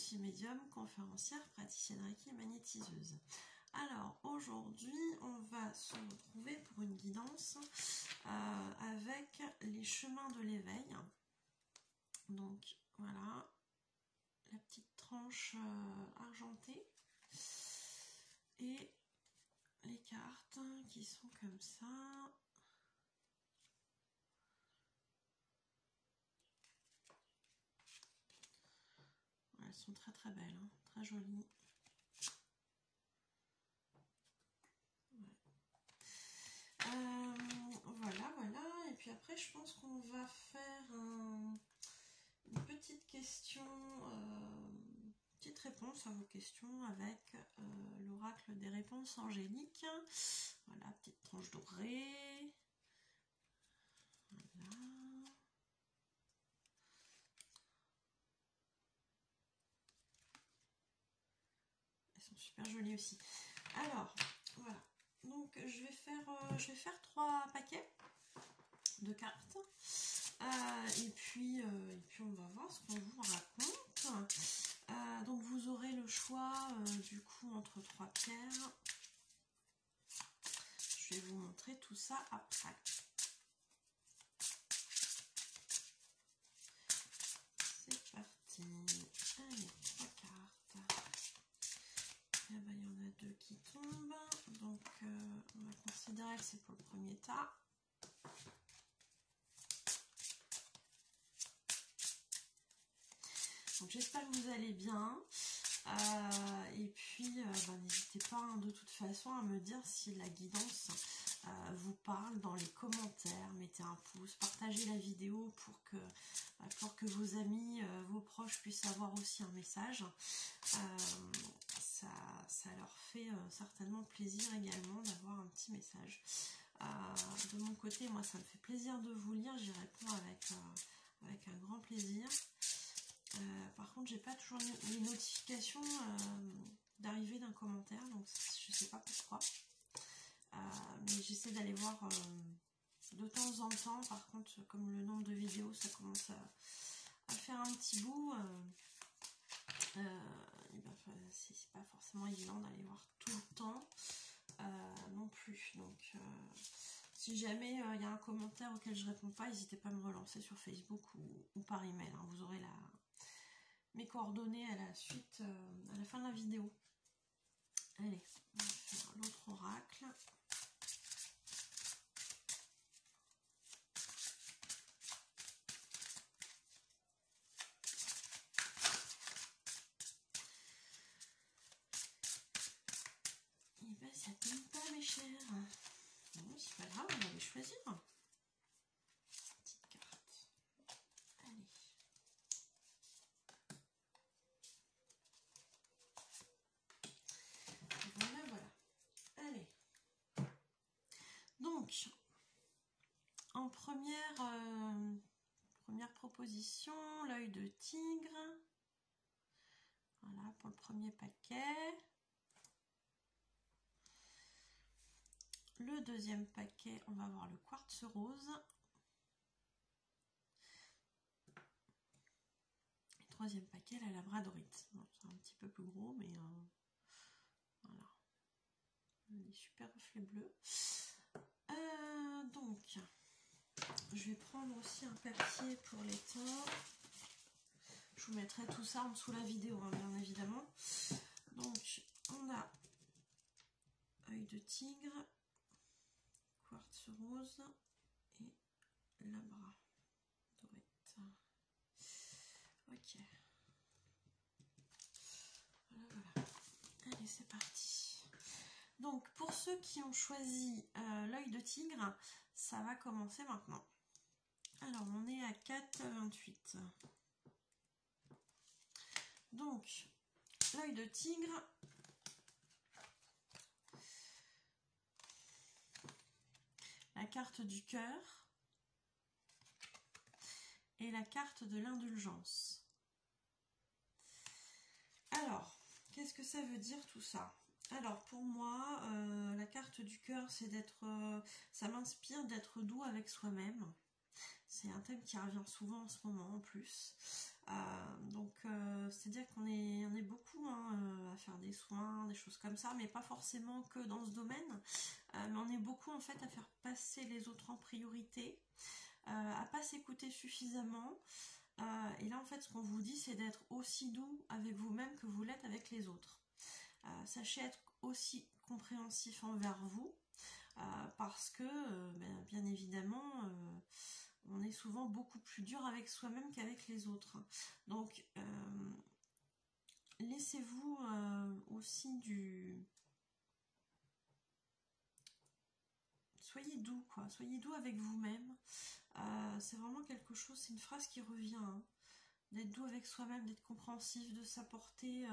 aussi médium, conférencière, praticienne Reiki et magnétiseuse. Alors aujourd'hui, on va se retrouver pour une guidance avec les chemins de l'éveil. Donc voilà, la petite tranche argentée et les cartes qui sont comme ça. Elles sont très très belles, hein, très jolies. Ouais. Voilà. Et puis après, je pense qu'on va faire une petite question, petite réponse à vos questions avec l'oracle des réponses angéliques. Voilà, petite tranche dorée. Voilà. Elles sont super jolies aussi. Alors, voilà. Donc, je vais faire 3 paquets de cartes. Et puis, on va voir ce qu'on vous raconte. Donc, vous aurez le choix, du coup, entre 3 pierres. Je vais vous montrer tout ça après. C'est parti. Allez, 3 cartes. Et ben, il y en a 2 qui tombent. Donc, on va considérer que c'est pour le premier tas. Donc, j'espère que vous allez bien. Et puis, n'hésitez pas hein, de toute façon à me dire si la guidance vous parle dans les commentaires. Mettez un pouce, partagez la vidéo pour que vos amis, vos proches puissent avoir aussi un message. Ça leur fait certainement plaisir également d'avoir un petit message. De mon côté, moi ça me fait plaisir de vous lire, j'y réponds avec un grand plaisir. Par contre, j'ai pas toujours les notifications d'arrivée d'un commentaire, donc je sais pas pourquoi. Mais j'essaie d'aller voir de temps en temps. Par contre, comme le nombre de vidéos, ça commence à faire un petit bout. C'est pas forcément évident d'aller voir tout le temps non plus. Donc, si jamais il y a un commentaire auquel je réponds pas, n'hésitez pas à me relancer sur Facebook ou par email. Hein. Vous aurez mes coordonnées à la suite, à la fin de la vidéo. Allez, on va faire l'autre oracle. Et ben ça tombe pas mes chers. Bon, c'est pas grave, on va les choisir. Petite carte. Allez. Voilà. Allez. Donc, en première proposition, l'œil de tigre. Voilà, pour le premier paquet. Le deuxième paquet, on va voir le quartz rose. Le troisième paquet, la labradorite. Bon, c'est un petit peu plus gros, mais voilà. Des super reflets bleus. Donc, je vais prendre aussi un papier pour l'étendre. Je vous mettrai tout ça en dessous de la vidéo, hein, bien évidemment. Donc, on a œil de tigre, quartz rose et labradorite. Ok. Voilà. Allez, c'est parti. Donc, pour ceux qui ont choisi l'œil de tigre, ça va commencer maintenant. Alors, on est à 4,28. Donc, l'œil de tigre, la carte du cœur et la carte de l'indulgence. Alors, qu'est-ce que ça veut dire tout ça? Alors pour moi, la carte du cœur, c'est ça m'inspire d'être doux avec soi-même. C'est un thème qui revient souvent en ce moment en plus. C'est-à-dire qu'on est beaucoup hein, à faire des soins, des choses comme ça, mais pas forcément que dans ce domaine. Mais on est beaucoup en fait à faire passer les autres en priorité, à pas s'écouter suffisamment. Et là en fait ce qu'on vous dit c'est d'être aussi doux avec vous-même que vous l'êtes avec les autres. Sachez être aussi compréhensif envers vous, parce que bien évidemment on est souvent beaucoup plus dur avec soi-même qu'avec les autres. Donc laissez-vous aussi soyez doux quoi, soyez doux avec vous-même. C'est vraiment quelque chose, c'est une phrase qui revient, hein, d'être doux avec soi-même, d'être compréhensif, de s'apporter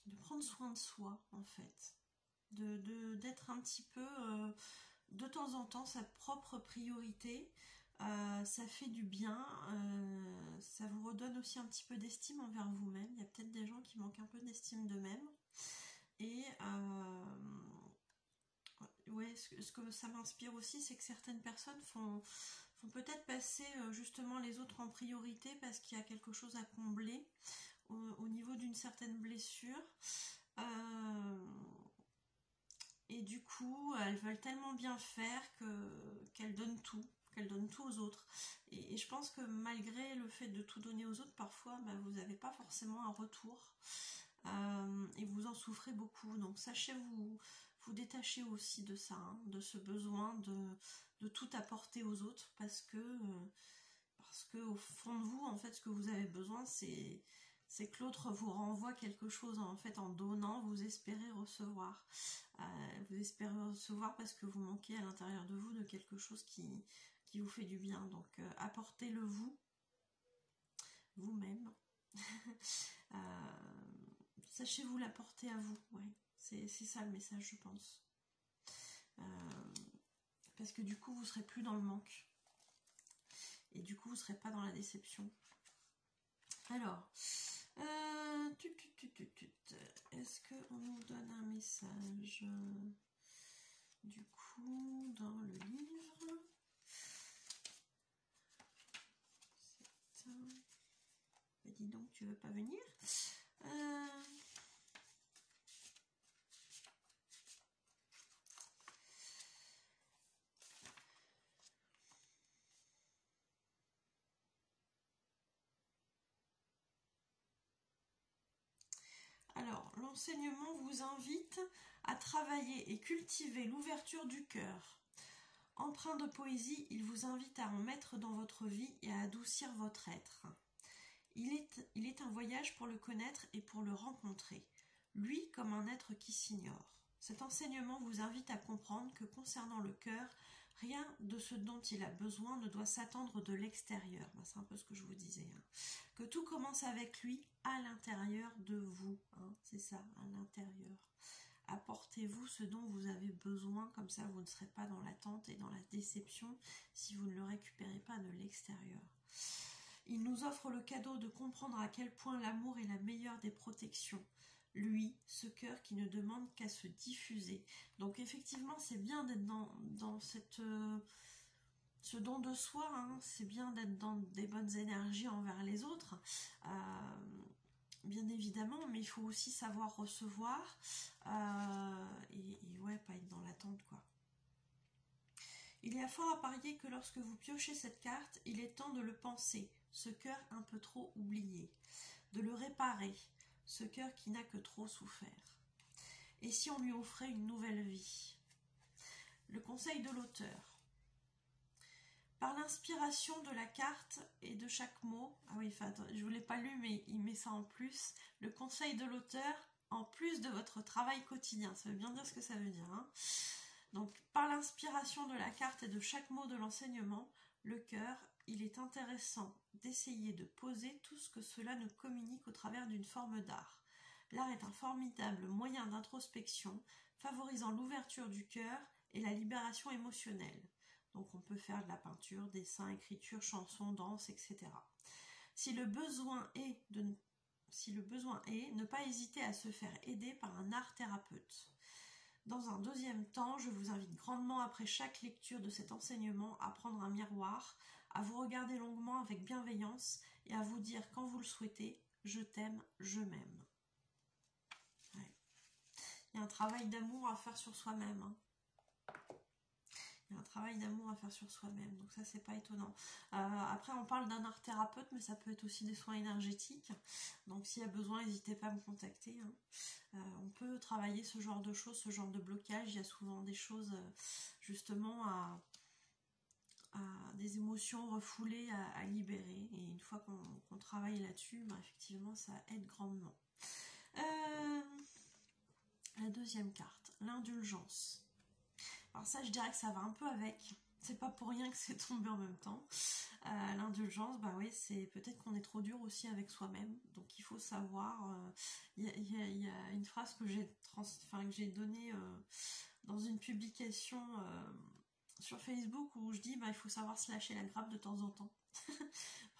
de prendre soin de soi en fait, d'être un petit peu de temps en temps sa propre priorité. Ça fait du bien, ça vous redonne aussi un petit peu d'estime envers vous-même. Il y a peut-être des gens qui manquent un peu d'estime d'eux-mêmes. Et ouais, ce que ça m'inspire aussi, c'est que certaines personnes font peut-être passer justement les autres en priorité parce qu'il y a quelque chose à combler au niveau d'une certaine blessure. Et du coup, elles veulent tellement bien faire qu'elles donnent tout aux autres. Et je pense que malgré le fait de tout donner aux autres, parfois, vous n'avez pas forcément un retour. Et vous en souffrez beaucoup. Donc sachez vous détacher aussi de ça, hein, de ce besoin de tout apporter aux autres, parce que au fond de vous, en fait, ce que vous avez besoin, c'est que l'autre vous renvoie quelque chose. En fait, en donnant, vous espérez recevoir. Vous espérez recevoir parce que vous manquez à l'intérieur de vous de quelque chose qui vous fait du bien. Donc apportez-le vous-même. Sachez vous l'apporter à vous. Ouais. C'est ça le message, je pense. Parce que du coup, vous ne serez plus dans le manque. Et du coup, vous ne serez pas dans la déception. Alors, est-ce qu'on nous donne un message du coup dans le livre? Dis donc, tu veux pas venir? Alors, l'enseignement vous invite à travailler et cultiver l'ouverture du cœur. Empreint de poésie, il vous invite à en mettre dans votre vie et à adoucir votre être. Il est un voyage pour le connaître et pour le rencontrer, lui comme un être qui s'ignore. Cet enseignement vous invite à comprendre que concernant le cœur, rien de ce dont il a besoin ne doit s'attendre de l'extérieur. C'est un peu ce que je vous disais. Hein. Que tout commence avec lui à l'intérieur de vous. Hein. C'est ça, à l'intérieur. Apportez-vous ce dont vous avez besoin, comme ça vous ne serez pas dans l'attente et dans la déception si vous ne le récupérez pas de l'extérieur. Il nous offre le cadeau de comprendre à quel point l'amour est la meilleure des protections. Lui, ce cœur qui ne demande qu'à se diffuser. Donc effectivement, c'est bien d'être dans ce don de soi, hein. C'est bien d'être dans des bonnes énergies envers les autres. Bien évidemment, mais il faut aussi savoir recevoir et ouais, pas être dans l'attente, quoi. Il y a fort à parier que lorsque vous piochez cette carte, il est temps de le penser, ce cœur un peu trop oublié, de le réparer, ce cœur qui n'a que trop souffert. Et si on lui offrait une nouvelle vie? Le conseil de l'auteur. Par l'inspiration de la carte et de chaque mot, ah oui, attends, je ne vous l'ai pas lu, mais il met ça en plus, le conseil de l'auteur, en plus de votre travail quotidien, ça veut bien dire ce que ça veut dire, hein. Donc, par l'inspiration de la carte et de chaque mot de l'enseignement, le cœur, il est intéressant d'essayer de poser tout ce que cela nous communique au travers d'une forme d'art. L'art est un formidable moyen d'introspection, favorisant l'ouverture du cœur et la libération émotionnelle. Donc, on peut faire de la peinture, dessin, écriture, chanson, danse, etc. Si le besoin est, ne pas hésiter à se faire aider par un art thérapeute. Dans un deuxième temps, je vous invite grandement après chaque lecture de cet enseignement à prendre un miroir, à vous regarder longuement avec bienveillance et à vous dire quand vous le souhaitez, je t'aime, je m'aime. Ouais. Il y a un travail d'amour à faire sur soi-même. Hein. Il y a un travail d'amour à faire sur soi-même, donc ça c'est pas étonnant. Après on parle d'un art thérapeute, mais ça peut être aussi des soins énergétiques. Donc s'il y a besoin, n'hésitez pas à me contacter. Hein. On peut travailler ce genre de choses, ce genre de blocage. Il y a souvent des choses justement à des émotions refoulées à libérer. Et une fois qu'on travaille là-dessus, ben, effectivement ça aide grandement. La deuxième carte, l'indulgence. Alors ça, je dirais que ça va un peu avec. C'est pas pour rien que c'est tombé en même temps. L'indulgence, bah oui, c'est peut-être qu'on est trop dur aussi avec soi-même. Donc il faut savoir. Il y a une phrase que j'ai donnée dans une publication sur Facebook où je dis, bah il faut savoir se lâcher la grappe de temps en temps.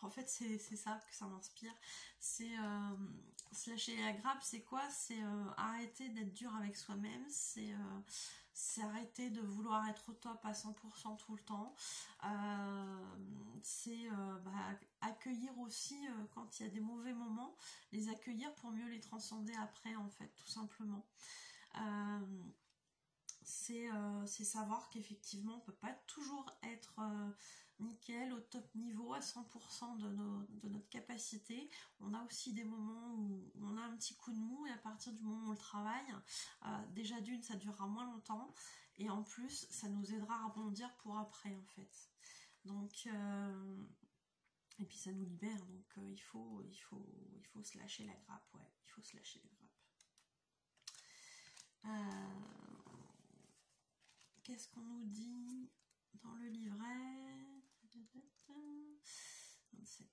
En fait, c'est ça que ça m'inspire. C'est se lâcher la grappe, c'est quoi? C'est arrêter d'être dur avec soi-même. C'est arrêter de vouloir être au top à 100% tout le temps. C'est accueillir aussi quand il y a des mauvais moments, les accueillir pour mieux les transcender après, en fait, tout simplement. C'est savoir qu'effectivement, on ne peut pas toujours être nickel, au top niveau, à 100% de notre capacité. On a aussi des moments où on a un petit coup de mou, et à partir du moment où on le travaille, déjà d'une, ça durera moins longtemps, et en plus, ça nous aidera à rebondir pour après, en fait. Donc, et puis ça nous libère, donc il faut se lâcher la grappe, ouais, il faut se lâcher la grappe. Qu'est-ce qu'on nous dit dans le livret? 27.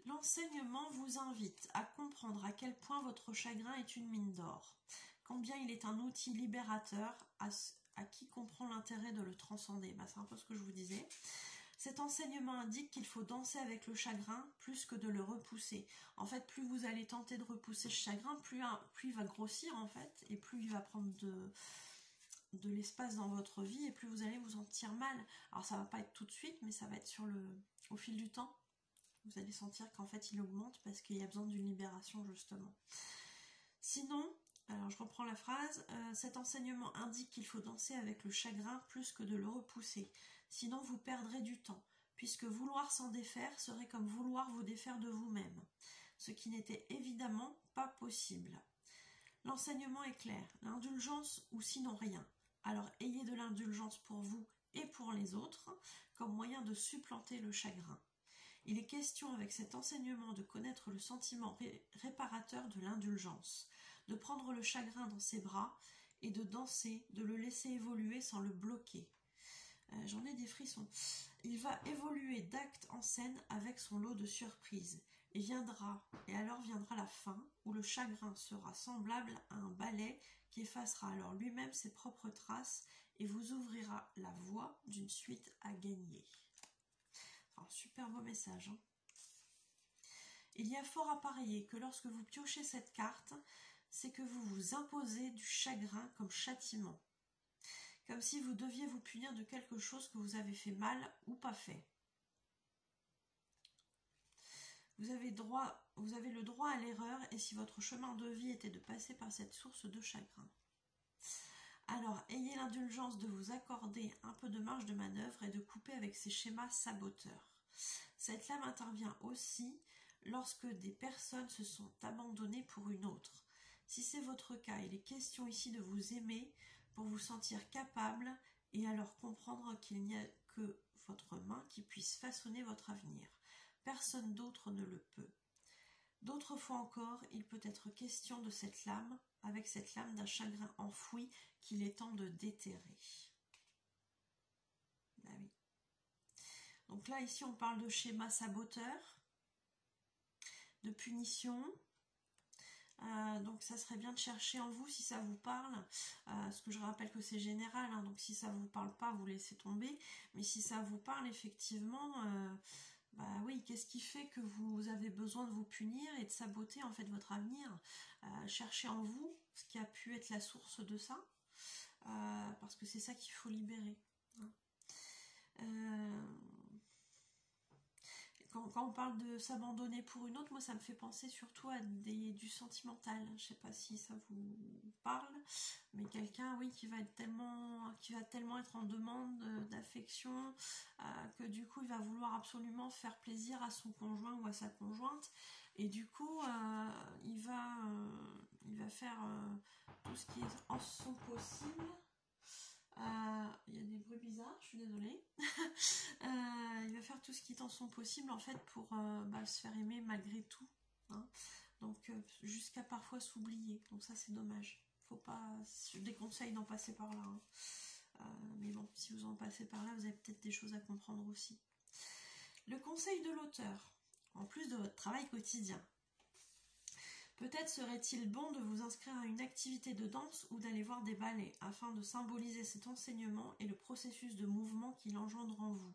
L'enseignement vous invite à comprendre à quel point votre chagrin est une mine d'or, combien il est un outil libérateur à qui comprend l'intérêt de le transcender. Bah, c'est un peu ce que je vous disais. Cet enseignement indique qu'il faut danser avec le chagrin plus que de le repousser. En fait, plus vous allez tenter de repousser ce chagrin, plus il va grossir en fait, et plus il va prendre de l'espace dans votre vie, et plus vous allez vous sentir mal. Alors ça va pas être tout de suite, mais ça va être au fil du temps. Vous allez sentir qu'en fait il augmente parce qu'il y a besoin d'une libération justement. Sinon, alors je reprends la phrase, cet enseignement indique qu'il faut danser avec le chagrin plus que de le repousser. Sinon vous perdrez du temps, puisque vouloir s'en défaire serait comme vouloir vous défaire de vous-même, ce qui n'était évidemment pas possible. L'enseignement est clair, l'indulgence ou sinon rien. Alors ayez de l'indulgence pour vous et pour les autres, comme moyen de supplanter le chagrin. Il est question avec cet enseignement de connaître le sentiment réparateur de l'indulgence, de prendre le chagrin dans ses bras et de danser, de le laisser évoluer sans le bloquer. J'en ai des frissons. Il va évoluer d'acte en scène avec son lot de surprises. Et alors viendra la fin, où le chagrin sera semblable à un balai qui effacera alors lui-même ses propres traces et vous ouvrira la voie d'une suite à gagner. Alors, super beau message. Hein. Il y a fort à parier que lorsque vous piochez cette carte, c'est que vous vous imposez du chagrin comme châtiment. Comme si vous deviez vous punir de quelque chose que vous avez fait mal ou pas fait. Vous avez le droit à l'erreur, et si votre chemin de vie était de passer par cette source de chagrin. Alors, ayez l'indulgence de vous accorder un peu de marge de manœuvre et de couper avec ces schémas saboteurs. Cette lame intervient aussi lorsque des personnes se sont abandonnées pour une autre. Si c'est votre cas, il est question ici de vous aimer pour vous sentir capable et alors comprendre qu'il n'y a que votre main qui puisse façonner votre avenir. Personne d'autre ne le peut. D'autres fois encore, il peut être question de cette lame, avec cette lame d'un chagrin enfoui qu'il est temps de déterrer. Ah oui. Donc là, ici, on parle de schéma saboteur, de punition. Donc ça serait bien de chercher en vous si ça vous parle, parce que je rappelle que c'est général, hein, donc si ça vous parle pas, vous laissez tomber, mais si ça vous parle effectivement, bah oui, qu'est-ce qui fait que vous avez besoin de vous punir et de saboter en fait votre avenir? Cherchez en vous ce qui a pu être la source de ça, parce que c'est ça qu'il faut libérer. Quand on parle de s'abandonner pour une autre, moi ça me fait penser surtout à du sentimental. Je sais pas si ça vous parle, mais quelqu'un, oui, qui va tellement être en demande d'affection que du coup il va vouloir absolument faire plaisir à son conjoint ou à sa conjointe, et du coup il va faire tout ce qui est en son possible. Il y a des bruits bizarres, je suis désolée. Il va faire tout ce qui est en son possible en fait pour se faire aimer malgré tout, hein. Donc jusqu'à parfois s'oublier. Donc ça c'est dommage. Faut pas. Je déconseille d'en passer par là, hein. Mais bon, si vous en passez par là, vous avez peut-être des choses à comprendre aussi. Le conseil de l'auteur, en plus de votre travail quotidien. Peut-être serait-il bon de vous inscrire à une activité de danse ou d'aller voir des ballets, afin de symboliser cet enseignement et le processus de mouvement qu'il engendre en vous.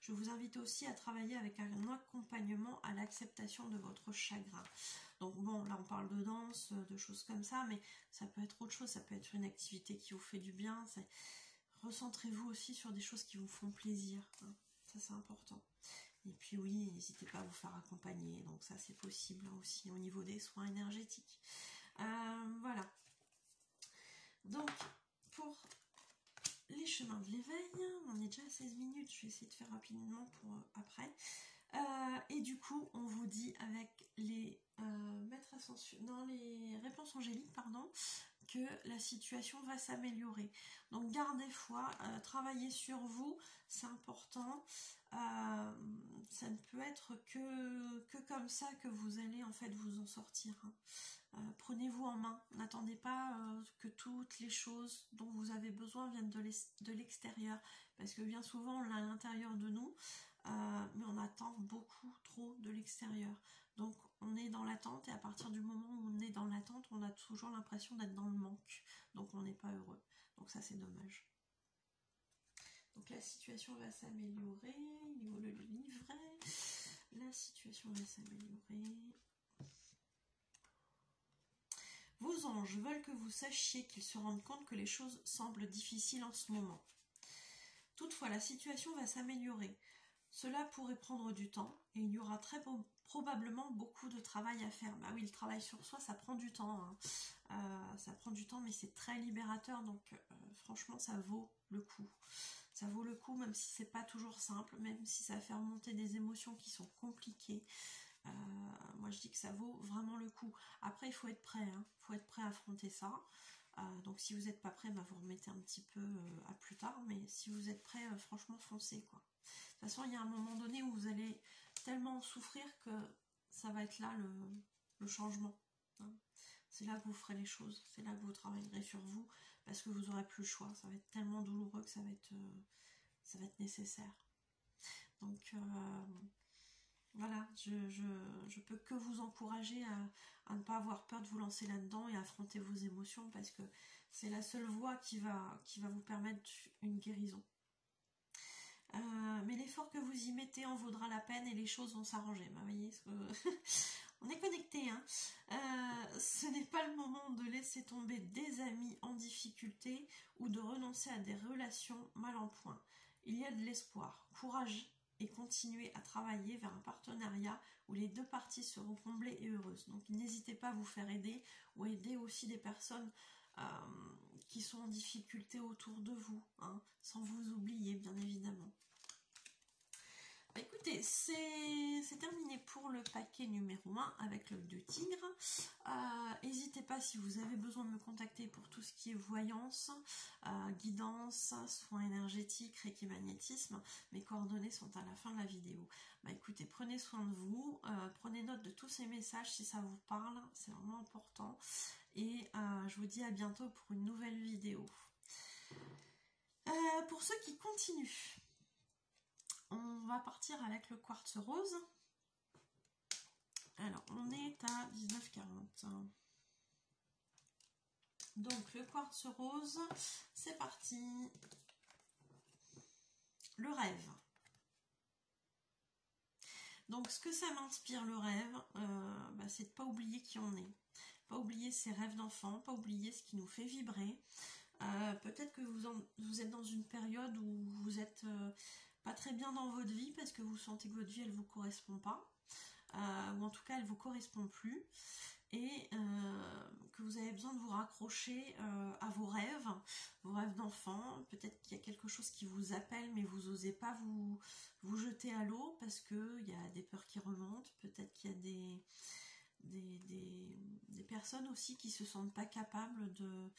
Je vous invite aussi à travailler avec un accompagnement à l'acceptation de votre chagrin. Donc bon, là on parle de danse, de choses comme ça, mais ça peut être autre chose, ça peut être une activité qui vous fait du bien. Recentrez-vous aussi sur des choses qui vous font plaisir, hein. Ça c'est important. Et puis oui, n'hésitez pas à vous faire accompagner, donc ça c'est possible aussi au niveau des soins énergétiques. Voilà. Donc pour les chemins de l'éveil, on est déjà à 16 minutes, je vais essayer de faire rapidement pour après. Et du coup, on vous dit avec les maîtres ascensionnels, dans les réponses angéliques, pardon, que la situation va s'améliorer. Donc gardez foi, travaillez sur vous, c'est important. Ça ne peut être que comme ça que vous allez en fait vous en sortir, hein. Prenez-vous en main, n'attendez pas que toutes les choses dont vous avez besoin viennent de l'extérieur, parce que bien souvent on l'a à l'intérieur de nous, mais on attend beaucoup trop de l'extérieur. Donc on est dans l'attente, et à partir du moment où on est dans l'attente, on a toujours l'impression d'être dans le manque, donc on n'est pas heureux. Donc ça c'est dommage. Donc la situation va s'améliorer, niveau le livret, la situation va s'améliorer. Vos anges veulent que vous sachiez qu'ils se rendent compte que les choses semblent difficiles en ce moment. Toutefois, la situation va s'améliorer. Cela pourrait prendre du temps et il y aura probablement beaucoup de travail à faire. Bah oui, le travail sur soi, ça prend du temps, hein. Ça prend du temps, mais c'est très libérateur, donc franchement, ça vaut le coup. Ça vaut le coup, même si c'est pas toujours simple, même si ça fait remonter des émotions qui sont compliquées. Moi je dis que ça vaut vraiment le coup. Après il faut être prêt, hein. Il faut être prêt à affronter ça. Donc si vous n'êtes pas prêt, vous remettez un petit peu à plus tard, mais si vous êtes prêt, franchement foncez quoi. De toute façon il y a un moment donné où vous allez tellement souffrir que ça va être là le changement, hein. C'est là que vous ferez les choses, c'est là que vous travaillerez sur vous, parce que vous n'aurez plus le choix. Ça va être tellement douloureux que ça va être nécessaire. Donc voilà, je peux que vous encourager à ne pas avoir peur de vous lancer là-dedans et affronter vos émotions, parce que c'est la seule voie qui va vous permettre une guérison. Mais l'effort que vous y mettez en vaudra la peine et les choses vont s'arranger. Vous voyez, on est connectés, hein. Ce n'est pas le moment de laisser tomber des amis en difficulté ou de renoncer à des relations mal en point. Il y a de l'espoir, courage, et continuer à travailler vers un partenariat où les deux parties seront comblées et heureuses. Donc n'hésitez pas à vous faire aider, ou aider aussi des personnes qui sont en difficulté autour de vous, hein, sans vous oublier bien évidemment. Écoutez, c'est terminé pour le paquet numéro 1 avec l'œil de tigre. N'hésitez pas, si vous avez besoin de me contacter pour tout ce qui est voyance, guidance, soins énergétiques, reiki magnétisme. Mes coordonnées sont à la fin de la vidéo. Écoutez, prenez soin de vous, prenez note de tous ces messages si ça vous parle, c'est vraiment important. Et je vous dis à bientôt pour une nouvelle vidéo. Pour ceux qui continuent, on va partir avec le quartz rose. Alors, on est à 19,40. Donc, le quartz rose, c'est parti. Le rêve. Donc ce que ça m'inspire le rêve, c'est de ne pas oublier qui on est. Pas oublier ses rêves d'enfant, pas oublier ce qui nous fait vibrer. Peut-être que vous êtes dans une période où vous êtes pas très bien dans votre vie parce que vous sentez que votre vie elle vous correspond pas, ou en tout cas elle vous correspond plus, et que vous avez besoin de vous raccrocher à vos rêves d'enfant. Peut-être qu'il y a quelque chose qui vous appelle mais vous n'osez pas vous jeter à l'eau parce qu'il y a des peurs qui remontent. Peut-être qu'il y a des personnes aussi qui se sentent pas capables de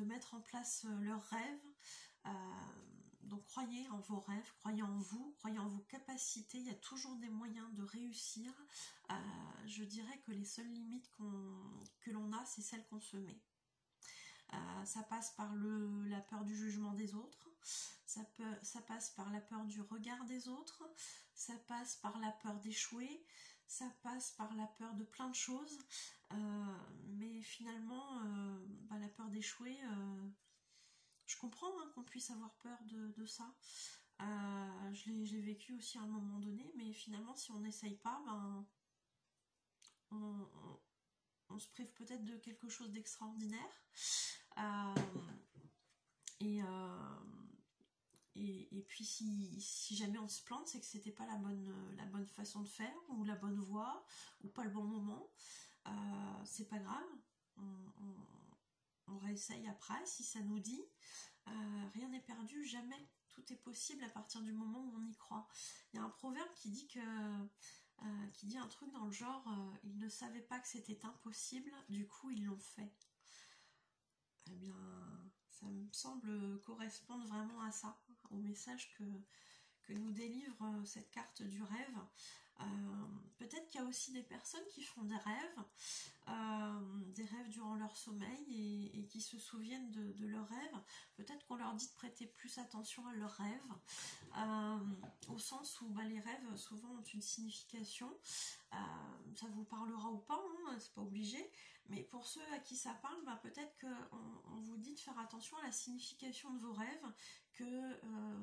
mettre en place leurs rêves. Donc croyez en vos rêves, croyez en vous, croyez en vos capacités. Il y a toujours des moyens de réussir. Je dirais que les seules limites que l'on a, c'est celles qu'on se met. Ça passe par la peur du jugement des autres, ça passe par la peur du regard des autres, ça passe par la peur d'échouer, ça passe par la peur de plein de choses, mais finalement la peur d'échouer, je comprends qu'on puisse avoir peur de ça. Je l'ai vécu aussi à un moment donné, mais finalement si on n'essaye pas, on se prive peut-être de quelque chose d'extraordinaire. Et puis si jamais on se plante, c'est que c'était pas la bonne façon de faire, ou la bonne voie, ou pas le bon moment. C'est pas grave, on réessaye après si ça nous dit. Rien n'est perdu, jamais. Tout est possible à partir du moment où on y croit. Il y a un proverbe qui dit un truc dans le genre ils ne savaient pas que c'était impossible, du coup ils l'ont fait. Eh bien, ça me semble correspondre vraiment à ça, au message que nous délivre cette carte du rêve. Peut-être qu'il y a aussi des personnes qui font des rêves durant leur sommeil et qui se souviennent de leurs rêves. Peut-être qu'on leur dit de prêter plus attention à leurs rêves, au sens où les rêves souvent ont une signification. Ça vous parlera ou pas, c'est pas obligé, mais pour ceux à qui ça parle, peut-être qu'on vous dit de faire attention à la signification de vos rêves, que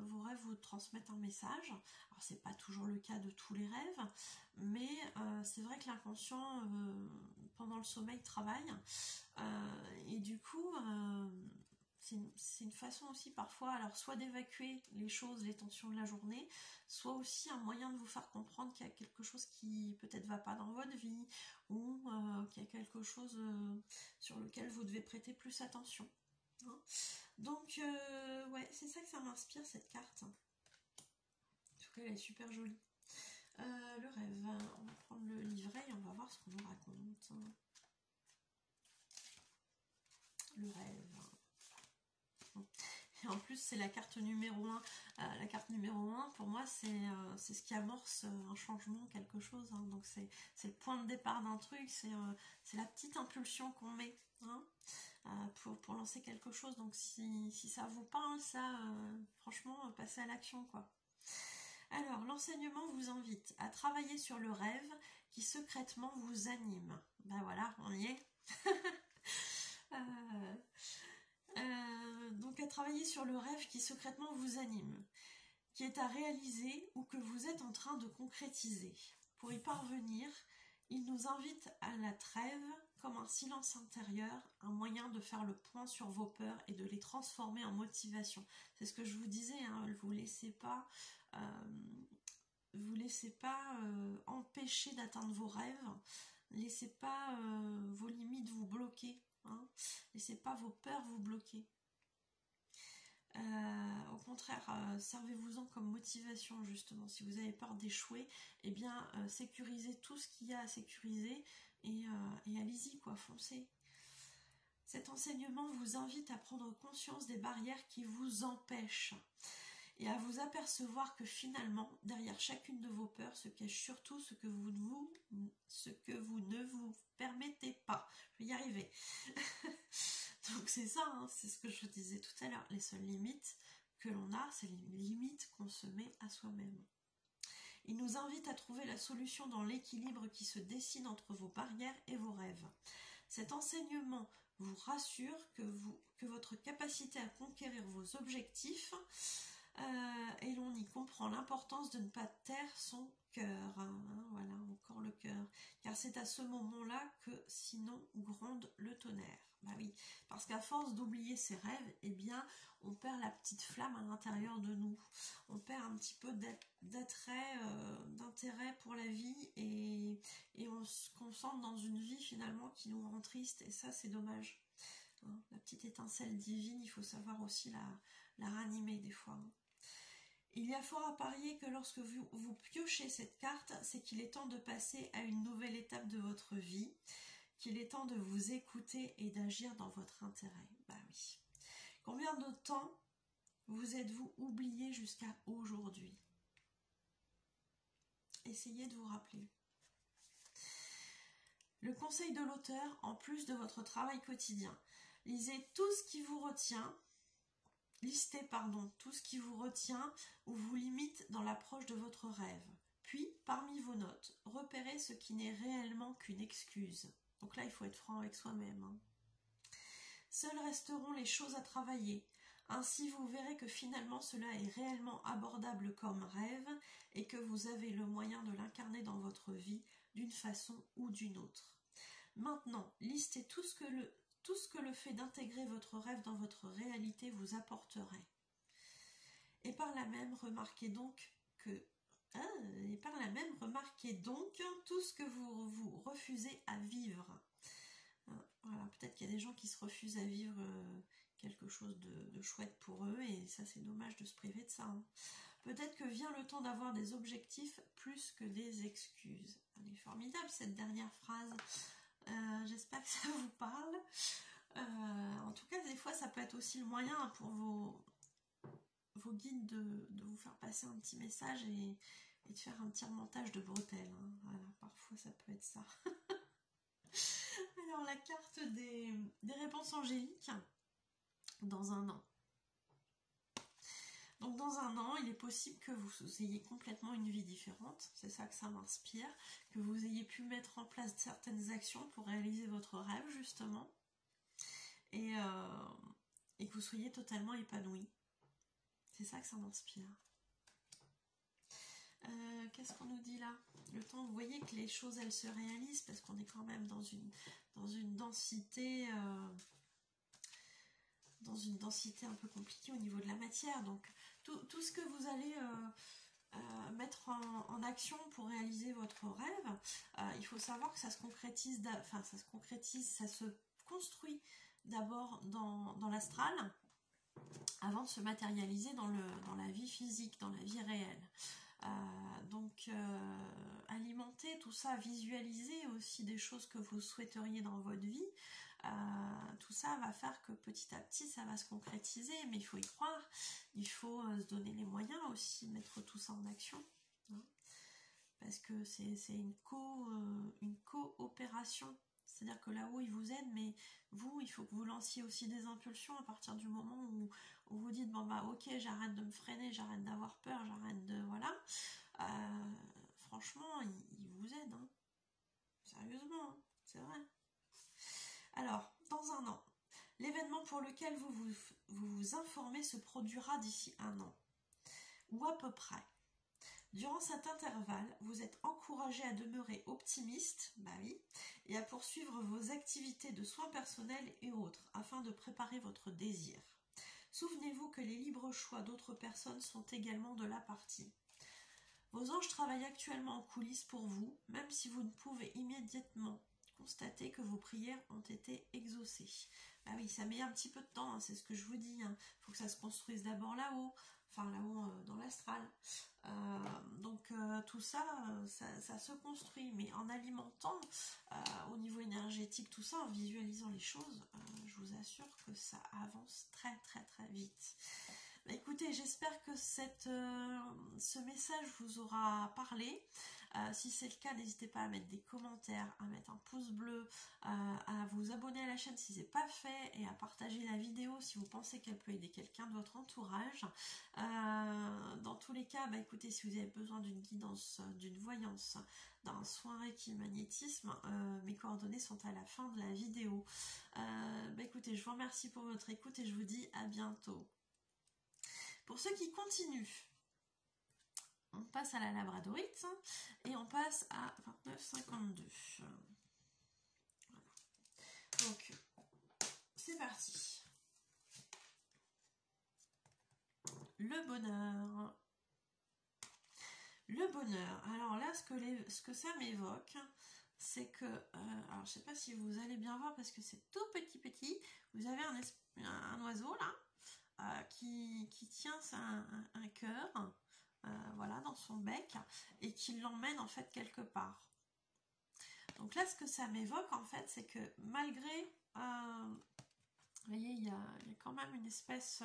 vos rêves vous transmettent un message. Alors c'est pas toujours le cas de tous les rêves, mais c'est vrai que l'inconscient pendant le sommeil travaille, et du coup c'est une façon aussi parfois, alors soit d'évacuer les choses, les tensions de la journée, soit aussi un moyen de vous faire comprendre qu'il y a quelque chose qui peut-être va pas dans votre vie, ou qu'il y a quelque chose sur lequel vous devez prêter plus attention. Donc ouais, c'est ça que ça m'inspire, cette carte. En tout cas elle est super jolie. Le rêve, on va prendre le livret et on va voir ce qu'on nous raconte. Le rêve. Et en plus c'est la carte numéro 1. La carte numéro 1 pour moi c'est ce qui amorce un changement, quelque chose, donc c'est le point de départ d'un truc, c'est la petite impulsion qu'on met pour lancer quelque chose. Donc si ça vous parle, ça franchement passez à l'action quoi. Alors l'enseignement vous invite à travailler sur le rêve qui secrètement vous anime. Voilà, on y est. Donc à travailler sur le rêve qui secrètement vous anime, qui est à réaliser ou que vous êtes en train de concrétiser. Pour y parvenir, il nous invite à la trêve comme un silence intérieur, un moyen de faire le point sur vos peurs et de les transformer en motivation. C'est ce que je vous disais, vous laissez pas empêcher d'atteindre vos rêves, laissez pas vos limites vous bloquer. Laissez pas vos peurs vous bloquer. Au contraire, servez-vous-en comme motivation justement. Si vous avez peur d'échouer, eh bien sécurisez tout ce qu'il y a à sécuriser et allez-y quoi, foncez. Cet enseignement vous invite à prendre conscience des barrières qui vous empêchent et à vous apercevoir que finalement, derrière chacune de vos peurs se cache surtout ce que vous ne vous permettez pas. Je vais y arriver. Donc c'est ça, c'est ce que je disais tout à l'heure. Les seules limites que l'on a, c'est les limites qu'on se met à soi-même. Il nous invite à trouver la solution dans l'équilibre qui se dessine entre vos barrières et vos rêves. Cet enseignement vous rassure que votre capacité à conquérir vos objectifs Et l'on y comprend l'importance de ne pas taire son cœur, voilà, encore le cœur, car c'est à ce moment-là que sinon gronde le tonnerre. Bah oui, parce qu'à force d'oublier ses rêves, eh bien, on perd la petite flamme à l'intérieur de nous. On perd un petit peu d'intérêt pour la vie et on se concentre dans une vie finalement qui nous rend triste et ça c'est dommage. La petite étincelle divine, il faut savoir aussi la ranimer des fois. Il y a fort à parier que lorsque vous piochez cette carte, c'est qu'il est temps de passer à une nouvelle étape de votre vie, qu'il est temps de vous écouter et d'agir dans votre intérêt. Bah oui. Combien de temps vous êtes-vous oublié jusqu'à aujourd'hui? Essayez de vous rappeler. Le conseil de l'auteur, en plus de votre travail quotidien. Lisez tout ce qui vous retient. Listez, tout ce qui vous retient ou vous limite dans l'approche de votre rêve. Puis, parmi vos notes, repérez ce qui n'est réellement qu'une excuse. Donc là, il faut être franc avec soi-même. Seules resteront les choses à travailler. Ainsi, vous verrez que finalement, cela est réellement abordable comme rêve et que vous avez le moyen de l'incarner dans votre vie d'une façon ou d'une autre. Maintenant, listez tout ce que le fait d'intégrer votre rêve dans votre réalité vous apporterait. Et par là même, remarquez donc tout ce que vous refusez à vivre. Voilà, peut-être qu'il y a des gens qui se refusent à vivre quelque chose de chouette pour eux et ça c'est dommage de se priver de ça. Peut-être que vient le temps d'avoir des objectifs plus que des excuses. Elle est formidable cette dernière phrase. J'espère que ça vous parle. En tout cas, des fois, ça peut être aussi le moyen pour vos guides de vous faire passer un petit message et de faire un petit remontage de bretelles. Voilà, parfois, ça peut être ça. Alors, la carte des réponses angéliques dans un an. Donc, dans un an, il est possible que vous ayez complètement une vie différente. C'est ça que ça m'inspire. Que vous ayez pu mettre en place certaines actions pour réaliser votre rêve, justement. Et que vous soyez totalement épanoui. C'est ça que ça m'inspire. Qu'est-ce qu'on nous dit là? Le temps, vous voyez que les choses, elles se réalisent parce qu'on est quand même dans une densité un peu compliquée au niveau de la matière. Donc, tout ce que vous allez mettre en action pour réaliser votre rêve, il faut savoir que ça se concrétise, ça se construit d'abord dans l'astral avant de se matérialiser dans la vie physique, dans la vie réelle. Donc alimenter tout ça, visualiser aussi des choses que vous souhaiteriez dans votre vie, tout ça va faire que petit à petit ça va se concrétiser, mais il faut y croire, il faut se donner les moyens aussi, mettre tout ça en action, parce que c'est une coopération. C'est-à-dire que là-haut, ils vous aident, mais vous, il faut que vous lanciez aussi des impulsions à partir du moment où vous dites, bon bah ok, j'arrête de me freiner, j'arrête d'avoir peur, j'arrête de... Voilà. Franchement, ils vous aident. Sérieusement, c'est vrai. Alors, dans un an, l'événement pour lequel vous vous informez se produira d'ici un an. Ou à peu près. Durant cet intervalle, vous êtes encouragé à demeurer optimiste, bah oui, et à poursuivre vos activités de soins personnels et autres, afin de préparer votre désir. Souvenez-vous que les libres choix d'autres personnes sont également de la partie. Vos anges travaillent actuellement en coulisses pour vous, même si vous ne pouvez immédiatement constater que vos prières ont été exaucées. Bah oui, ça met un petit peu de temps, c'est ce que je vous dis, faut que ça se construise d'abord là-haut, dans l'astral. Donc tout ça, ça se construit, mais en alimentant au niveau énergétique tout ça, en visualisant les choses, je vous assure que ça avance très très très vite. Bah, écoutez, j'espère que ce message vous aura parlé. Si c'est le cas, n'hésitez pas à mettre des commentaires, à mettre un pouce bleu, à vous abonner à la chaîne si ce n'est pas fait et à partager la vidéo si vous pensez qu'elle peut aider quelqu'un de votre entourage. Dans tous les cas, bah, écoutez, si vous avez besoin d'une guidance, d'une voyance, d'un soin Reiki magnétisme, mes coordonnées sont à la fin de la vidéo. Bah, écoutez, je vous remercie pour votre écoute et je vous dis à bientôt. Pour ceux qui continuent, on passe à la labradorite et on passe à 29,52. Voilà. Donc, c'est parti. Le bonheur. Le bonheur. Alors là, ce que ça m'évoque, c'est que, alors je sais pas si vous allez bien voir parce que c'est tout petit. Vous avez un oiseau là qui tient un cœur, voilà, dans son bec et qui l'emmène en fait quelque part. Donc là, ce que ça m'évoque en fait, c'est que malgré, vous voyez, il y a quand même une espèce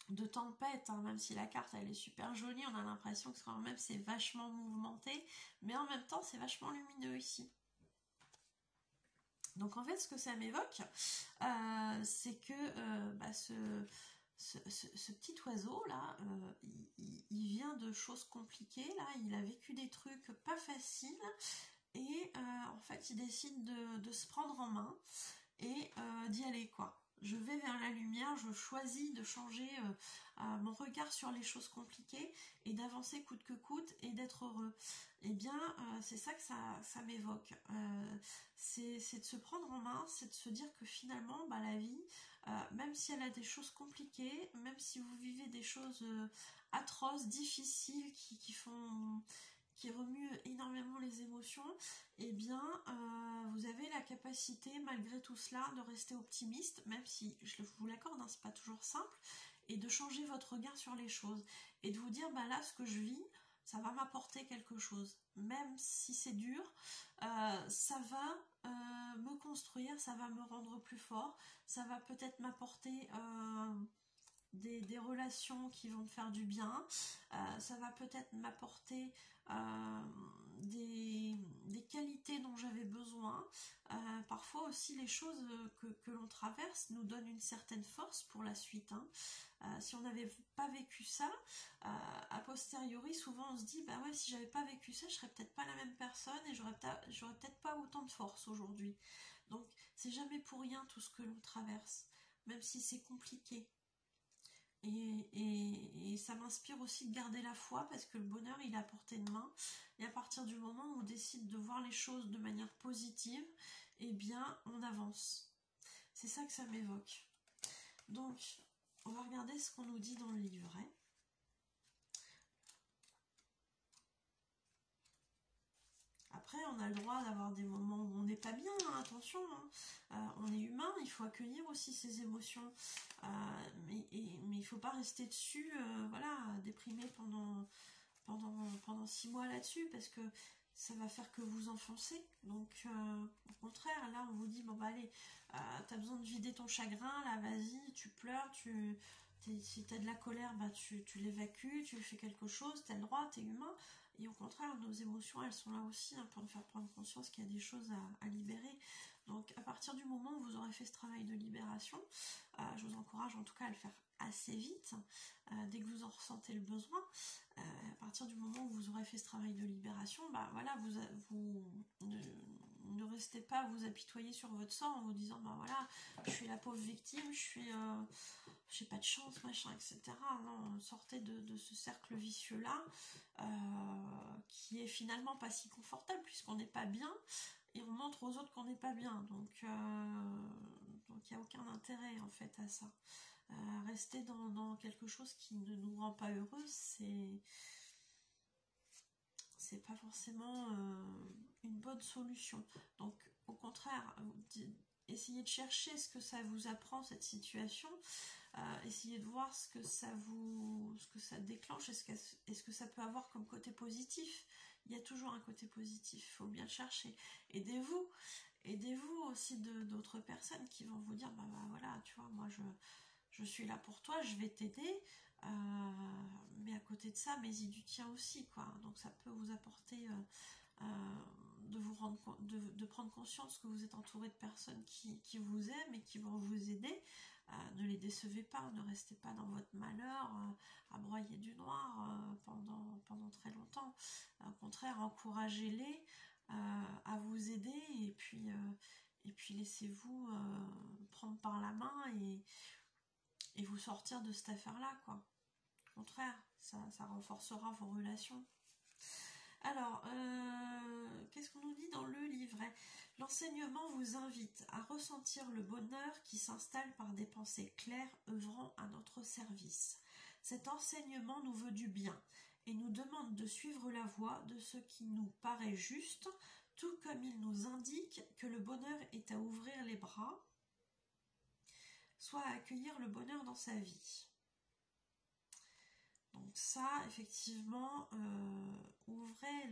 de tempête, hein, même si la carte elle est super jolie, on a l'impression que quand même c'est vachement mouvementé, mais en même temps c'est vachement lumineux ici. Donc en fait ce que ça m'évoque, c'est que ce petit oiseau là, il vient de choses compliquées, là, il a vécu des trucs pas faciles, et en fait il décide de se prendre en main et d'y aller quoi. Je vais vers la lumière, je choisis de changer mon regard sur les choses compliquées et d'avancer coûte que coûte et d'être heureux. Eh bien, c'est ça que ça m'évoque. C'est de se prendre en main, c'est de se dire que finalement, bah, la vie, même si elle a des choses compliquées, même si vous vivez des choses atroces, difficiles, qui remue énormément les émotions, eh bien, vous avez la capacité, malgré tout cela, de rester optimiste, même si, je vous l'accorde, hein, c'est pas toujours simple, et de changer votre regard sur les choses, et de vous dire, bah là, ce que je vis, ça va m'apporter quelque chose, même si c'est dur, ça va me construire, ça va me rendre plus fort, ça va peut-être m'apporter des relations qui vont me faire du bien, ça va peut-être m'apporter des qualités dont j'avais besoin. Parfois aussi les choses que l'on traverse nous donnent une certaine force pour la suite, hein. Si on n'avait pas vécu ça, a posteriori souvent on se dit bah ouais, si j'avais pas vécu ça je serais peut-être pas la même personne et j'aurais peut-être pas autant de force aujourd'hui. Donc c'est jamais pour rien tout ce que l'on traverse, même si c'est compliqué. Et ça m'inspire aussi de garder la foi parce que le bonheur il est à portée de main, et à partir du moment où on décide de voir les choses de manière positive, eh bien on avance. C'est ça que ça m'évoque. Donc on va regarder ce qu'on nous dit dans le livret. Après, on a le droit d'avoir des moments où on n'est pas bien, hein, attention, hein. On est humain, il faut accueillir aussi ses émotions, mais il ne faut pas rester dessus, voilà, déprimé pendant 6 mois là-dessus, parce que ça va faire que vous enfoncer. Donc, au contraire, là, on vous dit, bon, bah allez, t'as besoin de vider ton chagrin, là, vas-y, tu pleures, si t'as de la colère, bah tu l'évacues, tu fais quelque chose, t'as le droit, t'es humain. Et au contraire, nos émotions, elles sont là aussi, hein, pour nous faire prendre conscience qu'il y a des choses à libérer. Donc à partir du moment où vous aurez fait ce travail de libération, je vous encourage en tout cas à le faire assez vite, dès que vous en ressentez le besoin. À partir du moment où vous aurez fait ce travail de libération, bah voilà, vous ne restez pas à vous apitoyer sur votre sort en vous disant bah voilà, je suis la pauvre victime, j'ai pas de chance, machin, etc. Non, sortez de ce cercle vicieux là, qui est finalement pas si confortable puisqu'on n'est pas bien et on montre aux autres qu'on n'est pas bien, donc il n'y a aucun intérêt en fait à ça. Rester dans quelque chose qui ne nous rend pas heureux, c'est pas forcément une bonne solution. Donc au contraire, essayez de chercher ce que ça vous apprend, cette situation, essayez de voir ce que ça déclenche, est-ce que ça peut avoir comme côté positif. Il y a toujours un côté positif, il faut bien le chercher. Aidez-vous aussi d'autres personnes qui vont vous dire bah voilà, tu vois, moi je suis là pour toi, je vais t'aider, mais à côté de ça, mais il du tien aussi, quoi. Donc ça peut vous apporter de prendre conscience que vous êtes entouré de personnes qui vous aiment et qui vont vous aider. Ne les décevez pas, ne restez pas dans votre malheur à broyer du noir pendant très longtemps. Au contraire, encouragez-les à vous aider, et puis laissez-vous prendre par la main vous sortir de cette affaire-là, quoi. Au contraire, ça renforcera vos relations. Alors, qu'est-ce qu'on nous dit dans le livret? L'enseignement vous invite à ressentir le bonheur qui s'installe par des pensées claires œuvrant à notre service. Cet enseignement nous veut du bien et nous demande de suivre la voie de ce qui nous paraît juste, tout comme il nous indique que le bonheur est à ouvrir les bras, soit à accueillir le bonheur dans sa vie. Donc ça, effectivement, ouvrez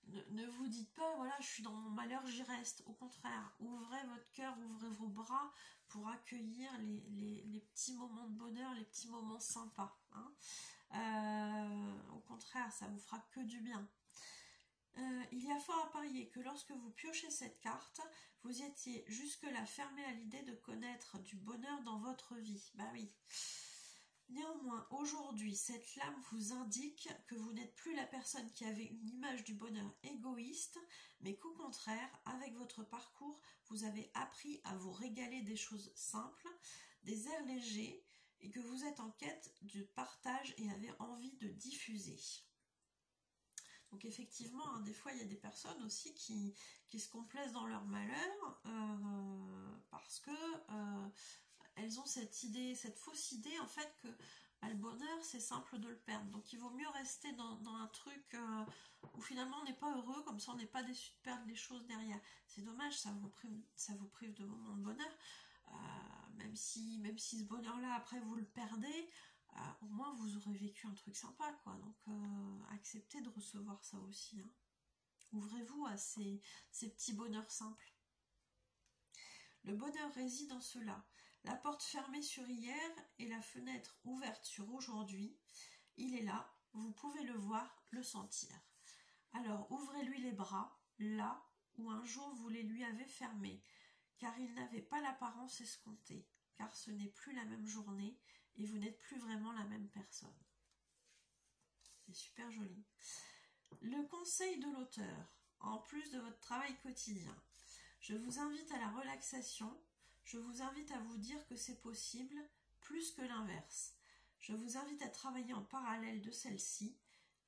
ne vous dites pas, voilà, je suis dans mon malheur, j'y reste. Au contraire, ouvrez votre cœur, ouvrez vos bras pour accueillir les petits moments de bonheur, les petits moments sympas. Hein. Au contraire, ça vous fera que du bien. Il y a fort à parier que lorsque vous piochez cette carte, vous étiez jusque-là fermé à l'idée de connaître du bonheur dans votre vie. Bah oui. Néanmoins, aujourd'hui, cette lame vous indique que vous n'êtes plus la personne qui avait une image du bonheur égoïste, mais qu'au contraire, avec votre parcours, vous avez appris à vous régaler des choses simples, des airs légers, et que vous êtes en quête de partage et avez envie de diffuser. Donc effectivement, hein, des fois, il y a des personnes aussi qui se complaisent dans leur malheur parce que elles ont cette idée, cette fausse idée en fait que le bonheur c'est simple de le perdre. Donc il vaut mieux rester dans un truc où finalement on n'est pas heureux, comme ça on n'est pas déçu de perdre les choses derrière. C'est dommage, ça vous prive de moments de bonheur, même si ce bonheur-là après vous le perdez. Au moins vous aurez vécu un truc sympa, quoi. Donc acceptez de recevoir ça aussi. Hein. Ouvrez-vous à ces petits bonheurs simples. Le bonheur réside en cela. La porte fermée sur hier et la fenêtre ouverte sur aujourd'hui. Il est là, vous pouvez le voir, le sentir. Alors ouvrez-lui les bras, là où un jour vous les lui avez fermés, car il n'avait pas l'apparence escomptée, car ce n'est plus la même journée et vous n'êtes plus vraiment la même personne. C'est super joli. Le conseil de l'auteur, en plus de votre travail quotidien. Je vous invite à la relaxation, je vous invite à vous dire que c'est possible, plus que l'inverse. Je vous invite à travailler en parallèle de celle-ci,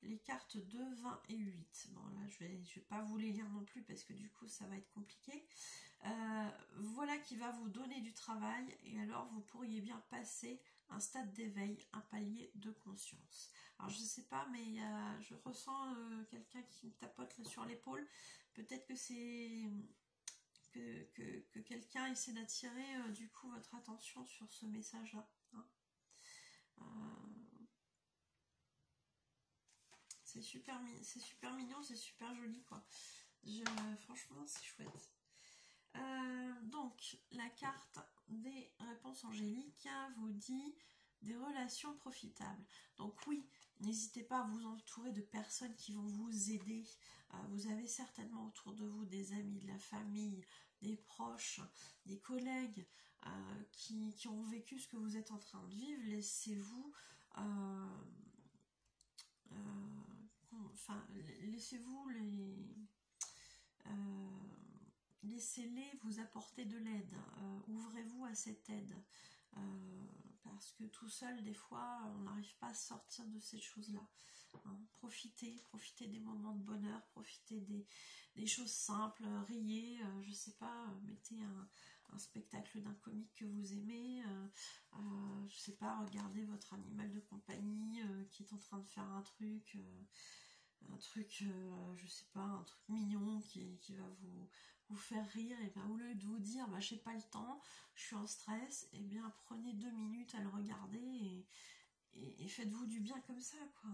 les cartes 2, 20 et 8. Bon là je vais pas vous les lire non plus parce que du coup ça va être compliqué. Voilà qui va vous donner du travail et alors vous pourriez bien passer un stade d'éveil, un palier de conscience. Alors je sais pas mais je ressens quelqu'un qui me tapote là sur l'épaule. Peut-être que c'est que quelqu'un essaie d'attirer du coup votre attention sur ce message là. Hein. C'est super mignon, c'est super joli quoi. Franchement c'est chouette. Donc la carte des réponses angéliques vous dit des relations profitables. Donc oui, n'hésitez pas à vous entourer de personnes qui vont vous aider. Vous avez certainement autour de vous des amis, de la famille, des proches, des collègues qui ont vécu ce que vous êtes en train de vivre. Laissez-vous laissez-les vous apporter de l'aide, ouvrez-vous à cette aide, parce que tout seul, des fois, on n'arrive pas à sortir de ces choses-là. Hein. Profitez des moments de bonheur, profitez des choses simples, riez, je sais pas, mettez un spectacle d'un comique que vous aimez, je sais pas, regardez votre animal de compagnie qui est en train de faire un truc, je sais pas, un truc mignon qui va vous faire rire, et bien au lieu de vous dire bah j'ai pas le temps, je suis en stress, et bien prenez 2 minutes à le regarder et faites-vous du bien comme ça, quoi.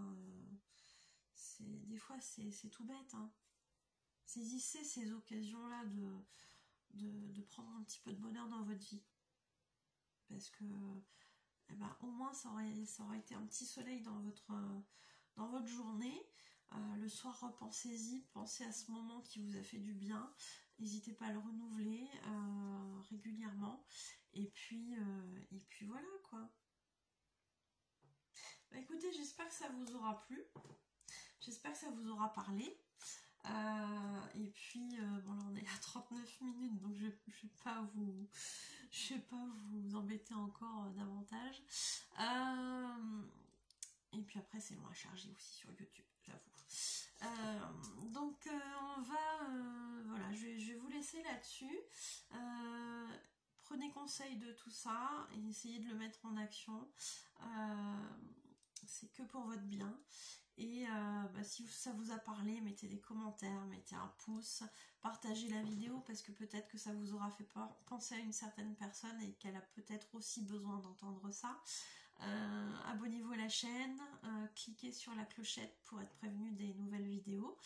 Des fois c'est tout bête, hein. Saisissez ces occasions-là de prendre un petit peu de bonheur dans votre vie. Parce que au moins ça aurait été un petit soleil dans votre journée. Le soir, repensez-y, pensez à ce moment qui vous a fait du bien. N'hésitez pas à le renouveler régulièrement. Et puis voilà quoi. Bah, écoutez, j'espère que ça vous aura plu. J'espère que ça vous aura parlé. Et puis, bon là on est à 39 minutes, donc je vais pas je vais pas vous embêter encore davantage. Et puis après, c'est long à charger aussi sur YouTube, j'avoue. Donc, on va... voilà, je vais vous laisser là-dessus. Prenez conseil de tout ça et essayez de le mettre en action. C'est que pour votre bien. Et si ça vous a parlé, mettez des commentaires, mettez un pouce, partagez la vidéo parce que peut-être que ça vous aura fait penser à une certaine personne et qu'elle a peut-être aussi besoin d'entendre ça. Abonnez-vous à la chaîne, cliquez sur la clochette pour être prévenu des nouvelles vidéos.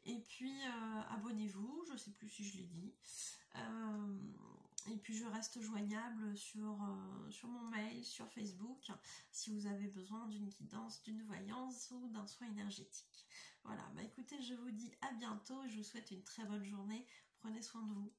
Et puis abonnez-vous, je sais plus si je l'ai dit. Et puis je reste joignable sur mon mail, sur Facebook, si vous avez besoin d'une guidance, d'une voyance ou d'un soin énergétique. Voilà, écoutez, je vous dis à bientôt, je vous souhaite une très bonne journée, prenez soin de vous.